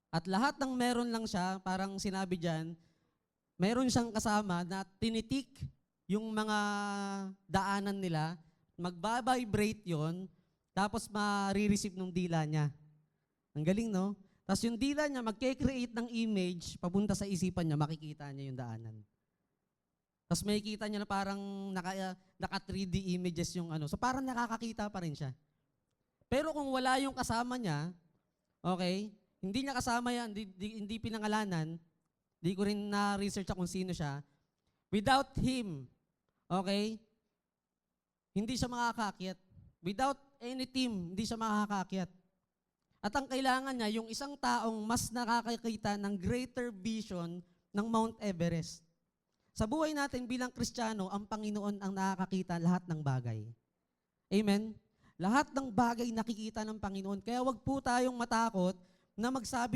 At lahat ng meron lang siya, parang sinabi diyan, meron siyang kasama na tinitik yung mga daanan nila, magbabibrate yon, tapos ma-receive ng dila niya. Ang galing, no? Tapos yung dila niya, magke-create ng image, papunta sa isipan niya, makikita niya yung daanan. Tapos makikita niya na parang naka 3D images yung ano. So parang nakakakita pa rin siya. Pero kung wala yung kasama niya, okay, hindi niya kasama yan, hindi pinangalanan, di ko rin na-research kung sino siya. Without him, okay, hindi siya makakaakyat. Without any team, hindi siya makakaakyat. At ang kailangan niya, yung isang taong mas nakakakita ng greater vision ng Mount Everest. Sa buhay natin bilang Kristiyano, ang Panginoon ang nakakakita lahat ng bagay. Amen? Lahat ng bagay nakikita ng Panginoon. Kaya wag po tayong matakot na magsabi